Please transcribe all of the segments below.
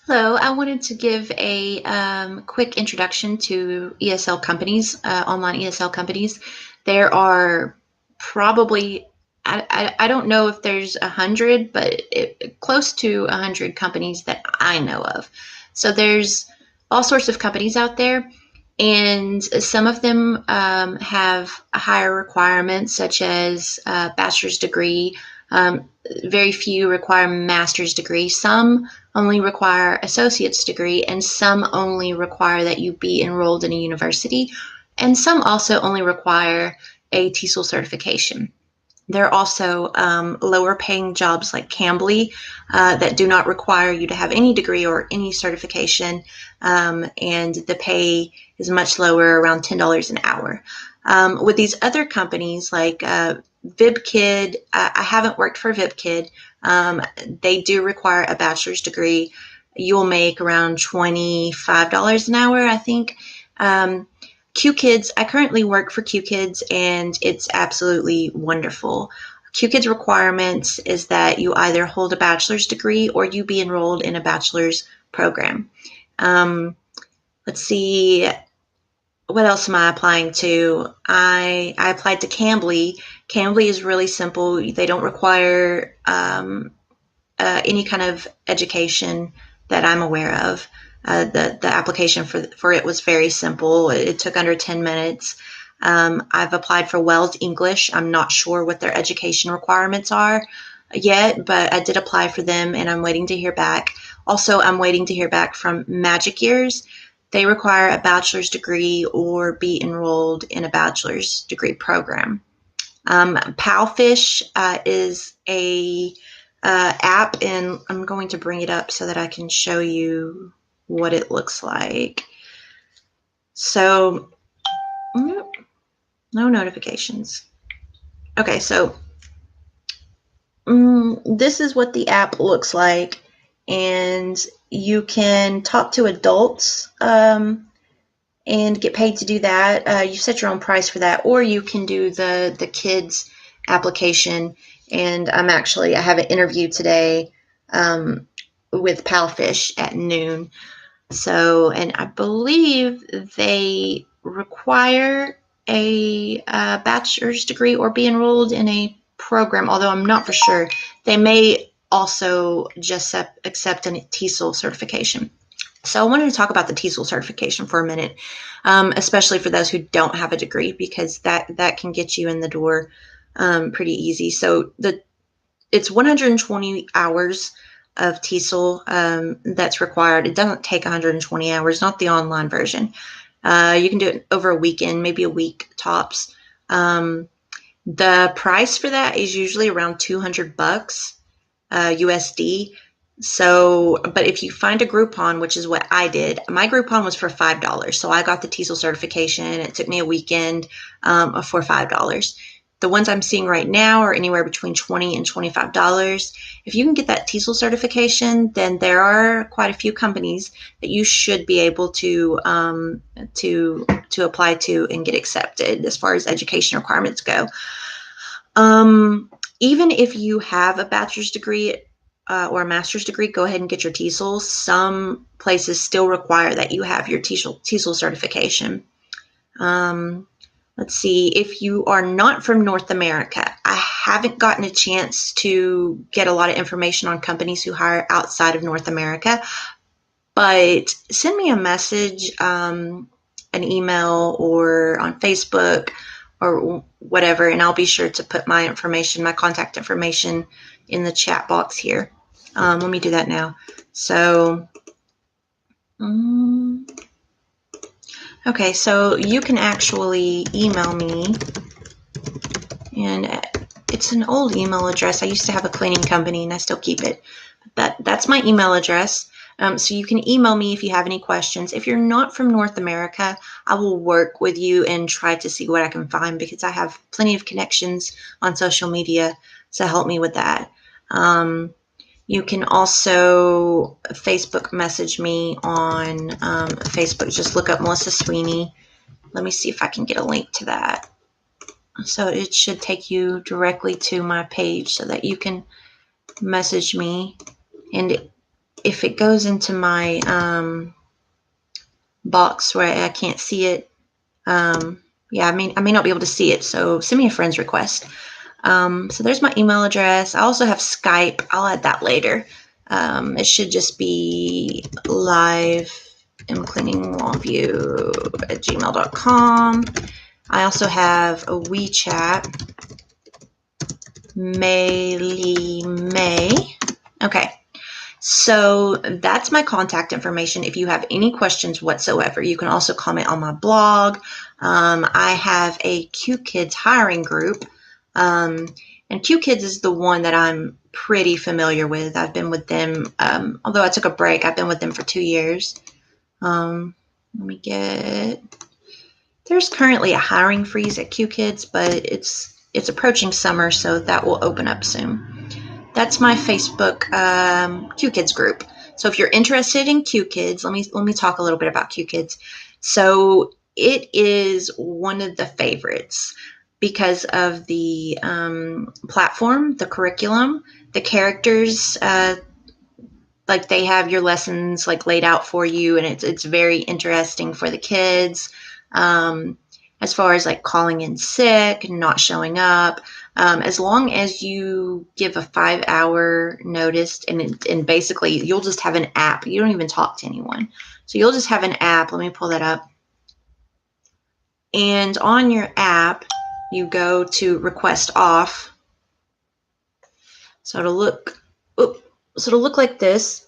Hello, I wanted to give a quick introduction to ESL companies, online ESL companies. There are probably, I don't know if there's 100, but close to 100 companies that I know of. So there's all sorts of companies out there, and some of them have higher requirements, such as a bachelor's degree. Very few require master's degree. Some only require associate's degree, and some only require that you be enrolled in a university, and some also only require a TESOL certification. There are also lower paying jobs like Cambly that do not require you to have any degree or any certification, and the pay is much lower, around $10 an hour. With these other companies like VibKid, I haven't worked for VibKid. They do require a bachelor's degree. You'll make around $25 an hour, I think. QKids, I currently work for QKids, and it's absolutely wonderful. QKids requirements is that you either hold a bachelor's degree or you be enrolled in a bachelor's program. Let's see, what else am I applying to? I applied to Cambly. Cambly is really simple. They don't require any kind of education that I'm aware of. The application for it was very simple. It took under 10 minutes. I've applied for Wells English. I'm not sure what their education requirements are yet, but I did apply for them, and I'm waiting to hear back. Also, I'm waiting to hear back from Magic Years. They require a bachelor's degree or be enrolled in a bachelor's degree program. Palfish is a app, and I'm going to bring it up so that I can show you what it looks like. So, no notifications. Okay, so this is what the app looks like, and you can talk to adults and get paid to do that. You set your own price for that, or you can do the kids application. And I have an interview today with Palfish at noon. So, and I believe they require a bachelor's degree or be enrolled in a program, although I'm not for sure. They may also just accept a TESOL certification. So I wanted to talk about the TESOL certification for a minute, especially for those who don't have a degree, because that can get you in the door pretty easy. So it's 120 hours of TESOL that's required. It doesn't take 120 hours, not the online version. You can do it over a weekend, maybe a week tops. The price for that is usually around $200 USD. So, but if you find a Groupon, which is what I did, my Groupon was for $5. So I got the TESOL certification. It took me a weekend for $5. The ones I'm seeing right now are anywhere between $20 and $25. If you can get that TESOL certification, then there are quite a few companies that you should be able to apply to and get accepted as far as education requirements go. Even if you have a bachelor's degree or a master's degree, go ahead and get your TESOL. Some places still require that you have your TESOL certification. Let's see, if you are not from North America, I haven't gotten a chance to get a lot of information on companies who hire outside of North America, but send me a message, an email, or on Facebook or whatever, and I'll be sure to put my contact information in the chat box here. Let me do that now. So, okay, so you can actually email me, and it's an old email address. I used to have a cleaning company, and I still keep it. That's my email address. So you can email me if you have any questions. If you're not from North America, I will work with you and try to see what I can find, because I have plenty of connections on social media to help me with that. You can also Facebook message me on Facebook. Just look up Melissa Sweeney. Let me see if I can get a link to that. So it should take you directly to my page so that you can message me. And if it goes into my box where I can't see it, yeah, I may not be able to see it. So send me a friend's request. So there's my email address. I also have Skype. I'll add that later. It should just be live mcleaninglongview@gmail.com. I also have a WeChat, May. Okay. So that's my contact information. If you have any questions whatsoever, you can also comment on my blog. I have a Q Kids hiring group. And Q Kids is the one that I'm pretty familiar with. I've been with them, although I took a break, I've been with them for 2 years. There's currently a hiring freeze at Q Kids, but it's approaching summer, so that will open up soon. That's my Facebook Q Kids group. So if you're interested in Q Kids, let me talk a little bit about Q Kids. So it is one of the favorites because of the platform, the curriculum, the characters. Like they have your lessons like laid out for you, and it's very interesting for the kids. As far as like calling in sick, not showing up, as long as you give a 5-hour notice, and basically you'll just have an app. You don't even talk to anyone, so you'll just have an app. Let me pull that up. And on your app, you go to request off. So it'll look like this.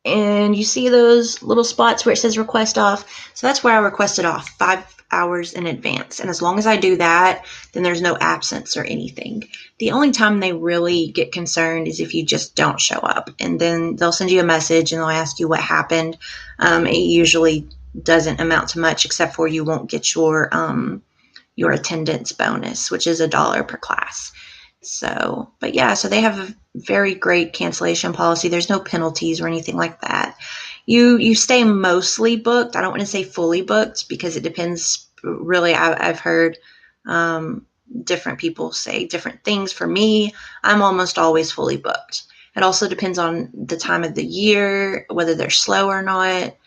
And you see those little spots where it says request off. So that's where I requested off 5 hours in advance. And as long as I do that, then there's no absence or anything. The only time they really get concerned is if you just don't show up. And then they'll send you a message and they'll ask you what happened. It usually doesn't amount to much, except for you won't get your attendance bonus, which is $1 per class. So, but yeah, so they have a very great cancellation policy. There's no penalties or anything like that. You stay mostly booked. I don't want to say fully booked because it depends. Really, I've heard different people say different things. For me, I'm almost always fully booked. It also depends on the time of the year, whether they're slow or not.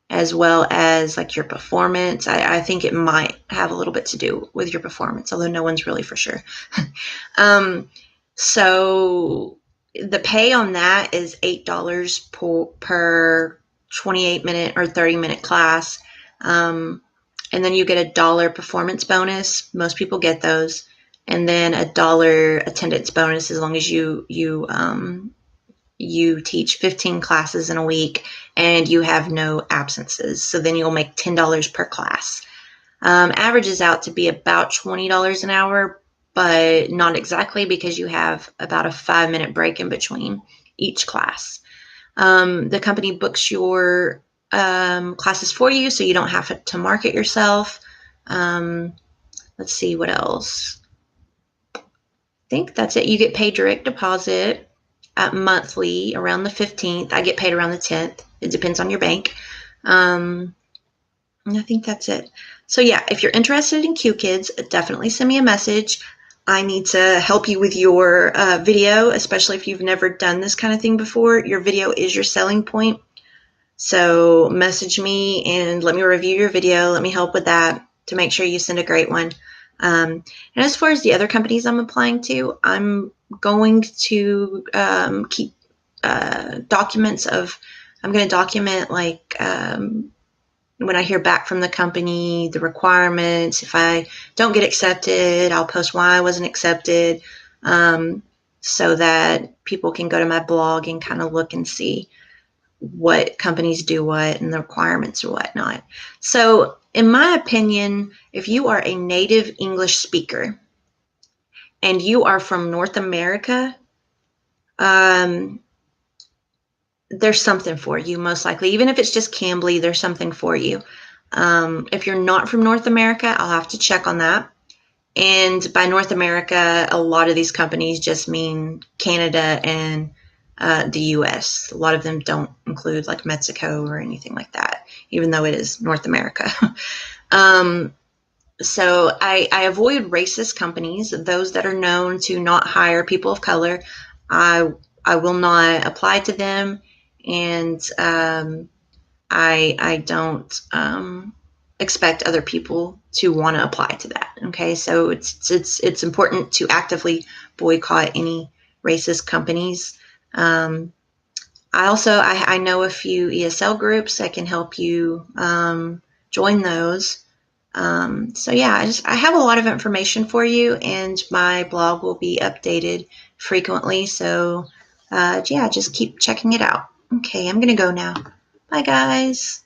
As well as like your performance. I think it might have a little bit to do with your performance, although no one's really for sure. So the pay on that is $8 per 28-minute or 30-minute class. And then you get $1 performance bonus. Most people get those. And then $1 attendance bonus as long as you teach 15 classes in a week and you have no absences. So then you'll make $10 per class. Averages out to be about $20 an hour, but not exactly because you have about a 5-minute break in between each class. The company books your classes for you, so you don't have to market yourself. Let's see what else. I think that's it. You get paid direct deposit monthly around the 15th. I get paid around the 10th. It depends on your bank. And I think that's it. So yeah, if you're interested in Q Kids, definitely send me a message. I need to help you with your video, especially if you've never done this kind of thing before. Your video is your selling point. So message me and let me review your video. Let me help with that to make sure you send a great one. And as far as the other companies I'm applying to, I'm going to keep documents of, I'm going to document like when I hear back from the company, the requirements. If I don't get accepted, I'll post why I wasn't accepted, so that people can go to my blog and kind of look and see what companies do what and the requirements or whatnot. So in my opinion, if you are a native English speaker and you are from North America, there's something for you, most likely. Even if it's just Cambly, there's something for you. If you're not from North America, I'll have to check on that. And by North America, a lot of these companies just mean Canada and the U.S. A lot of them don't include like Mexico or anything like that, even though it is North America. So I avoid racist companies, those that are known to not hire people of color. I I will not apply to them, and I don't expect other people to want to apply to that. Okay, so it's important to actively boycott any racist companies. I know a few ESL groups that can help you join those. So yeah, I have a lot of information for you, and my blog will be updated frequently. So yeah, just keep checking it out. Okay, I'm gonna go now. Bye, guys.